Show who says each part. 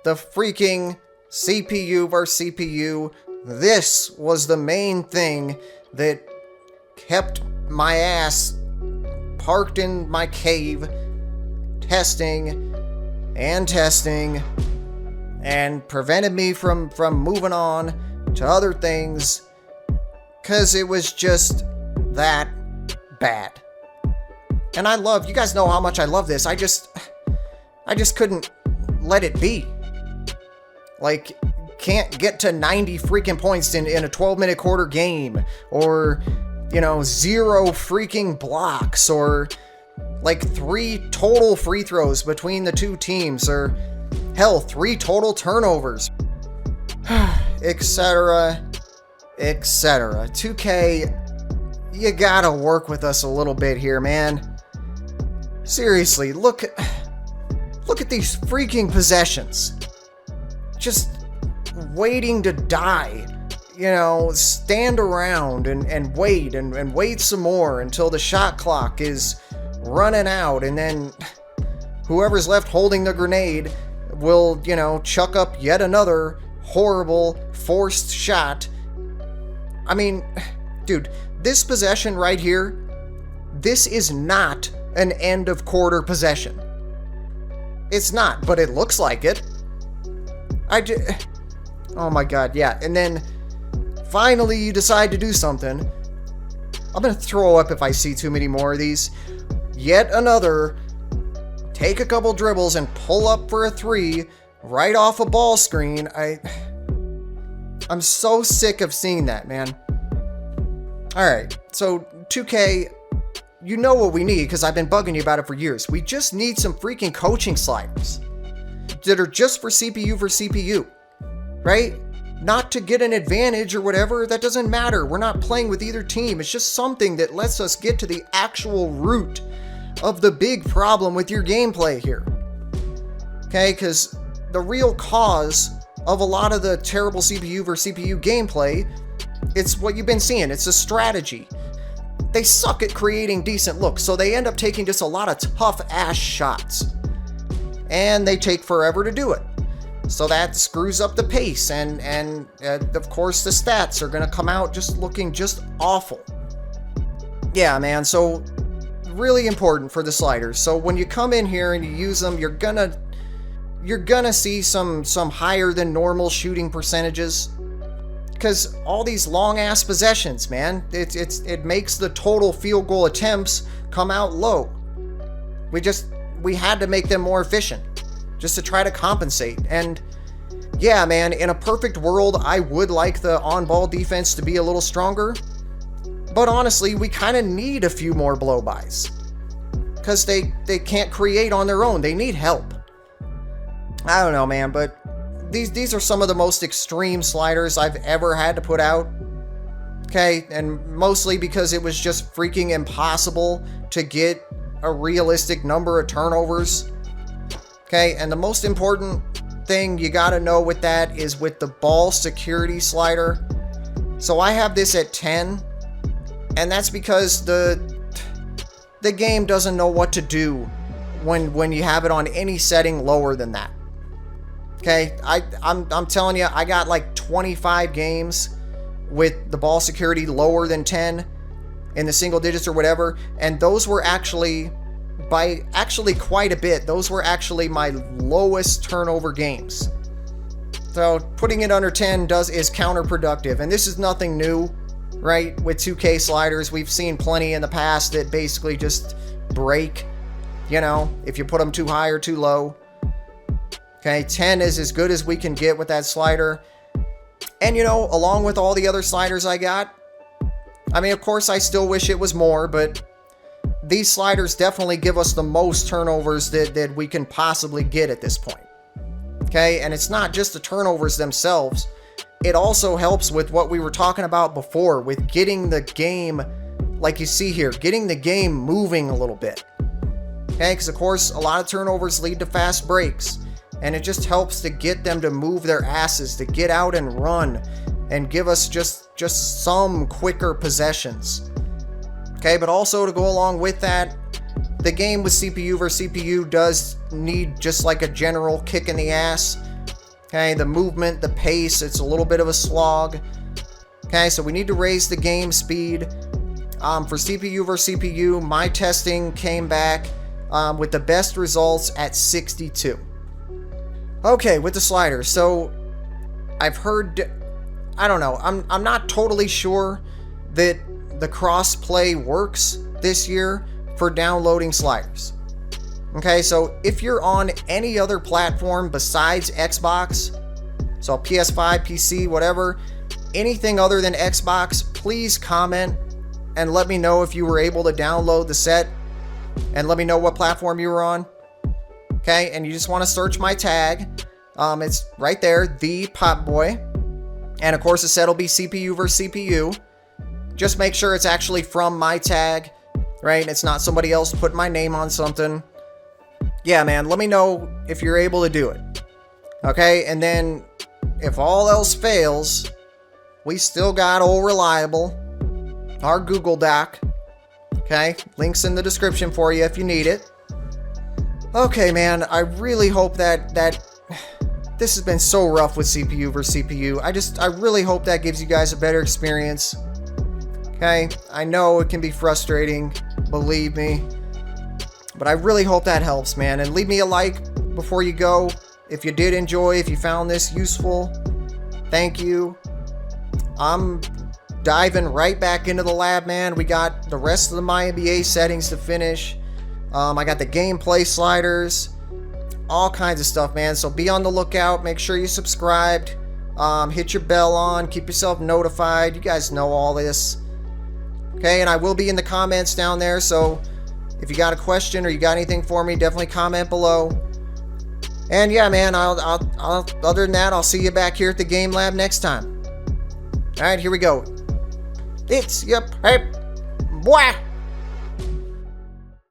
Speaker 1: the freaking CPU versus CPU. This was the main thing that kept my ass parked in my cave, testing and prevented me from moving on to other things, because it was just that bad. And you guys know how much I love this. I just couldn't let it be. Like, can't get to 90 freaking points in a 12-minute quarter game, or, 0 freaking blocks, or like 3 total free throws between the two teams, or hell, 3 total turnovers, etc., etc. 2K, you gotta work with us a little bit here, man. Seriously, look at these freaking possessions. Just waiting to die. Stand around and wait and wait some more until the shot clock is running out, and then whoever's left holding the grenade will, chuck up yet another horrible forced shot. I mean, dude, this possession right here, this is not an end of quarter possession. It's not, but it looks like it. Oh my god, yeah. And then finally you decide to do something. I'm gonna throw up if I see too many more of these. Yet another, take a couple dribbles and pull up for a 3 right off a ball screen. I'm so sick of seeing that, man. Alright, so 2K, you know what we need, because I've been bugging you about it for years. We just need some freaking coaching sliders that are just for CPU, right? Not to get an advantage or whatever, that doesn't matter. We're not playing with either team. It's just something that lets us get to the actual root of the big problem with your gameplay here. Okay, because the real cause of a lot of the terrible CPU versus CPU gameplay, it's what you've been seeing. It's a strategy. They suck at creating decent looks, so they end up taking just a lot of tough-ass shots. And they take forever to do it. So that screws up the pace, and of course the stats are going to come out just looking just awful. Yeah, man, so really important for the sliders. So when you come in here and you use them, you're gonna see some higher than normal shooting percentages, because all these long ass possessions, man, it makes the total field goal attempts come out low. We had to make them more efficient just to try to compensate. And yeah, man, in a perfect world, I would like the on-ball defense to be a little stronger. But honestly, we kind of need a few more blow-bys, because they can't create on their own. They need help. I don't know, man, but these are some of the most extreme sliders I've ever had to put out. Okay, and mostly because it was just freaking impossible to get a realistic number of turnovers. Okay, and the most important thing you gotta know with that is with the ball security slider. So I have this at 10, and that's because the game doesn't know what to do when you have it on any setting lower than that. Okay, I'm telling you, I got like 25 games with the ball security lower than 10 in the single digits or whatever, and those were actually quite a bit. Those were actually my lowest turnover games. So putting it under 10 is counterproductive, and this is nothing new, right? With 2K sliders, we've seen plenty in the past that basically just break, if you put them too high or too low. Okay, 10 is as good as we can get with that slider. And along with all the other sliders I got, I mean, of course, I still wish it was more, but these sliders definitely give us the most turnovers that we can possibly get at this point. Okay, and it's not just the turnovers themselves. It also helps with what we were talking about before, with getting the game, like you see here, getting the game moving a little bit. Okay, because of course, a lot of turnovers lead to fast breaks, and it just helps to get them to move their asses, to get out and run, and give us just some quicker possessions. Okay, but also to go along with that, the game with CPU versus CPU does need just like a general kick in the ass Okay, the movement, the pace, it's a little bit of a slog. Okay, so we need to raise the game speed. For CPU versus CPU, my testing came back with the best results at 62. Okay, with the sliders, so I've heard, I don't know, I'm not totally sure that the cross-play works this year for downloading sliders. Okay, so if you're on any other platform besides Xbox, so PS5, PC, whatever, anything other than Xbox, please comment and let me know if you were able to download the set, and let me know what platform you were on. Okay, and you just want to search my tag. It's right there, the Popboy. And of course the set will be CPU versus CPU. Just make sure it's actually from my tag, right? It's not somebody else putting my name on something. Yeah, man, let me know if you're able to do it. Okay, and then if all else fails, we still got old Reliable, our Google Doc. Okay, links in the description for you if you need it. Okay, man, I really hope that this has been so rough with CPU versus CPU. I really hope that gives you guys a better experience. Okay, I know it can be frustrating, believe me, but I really hope that helps, man. And leave me a like before you go if you did enjoy, if you found this useful. Thank you. I'm diving right back into the lab, man. We got the rest of the MyNBA settings to finish. I got the gameplay sliders, all kinds of stuff, man. So be on the lookout. Make sure you subscribed. Hit your bell on. Keep yourself notified. You guys know all this. Okay, and I will be in the comments down there. So if you got a question or you got anything for me, definitely comment below. And yeah, man, I'll other than that, I'll see you back here at the Game Lab next time. All right, here we go. It's your boy.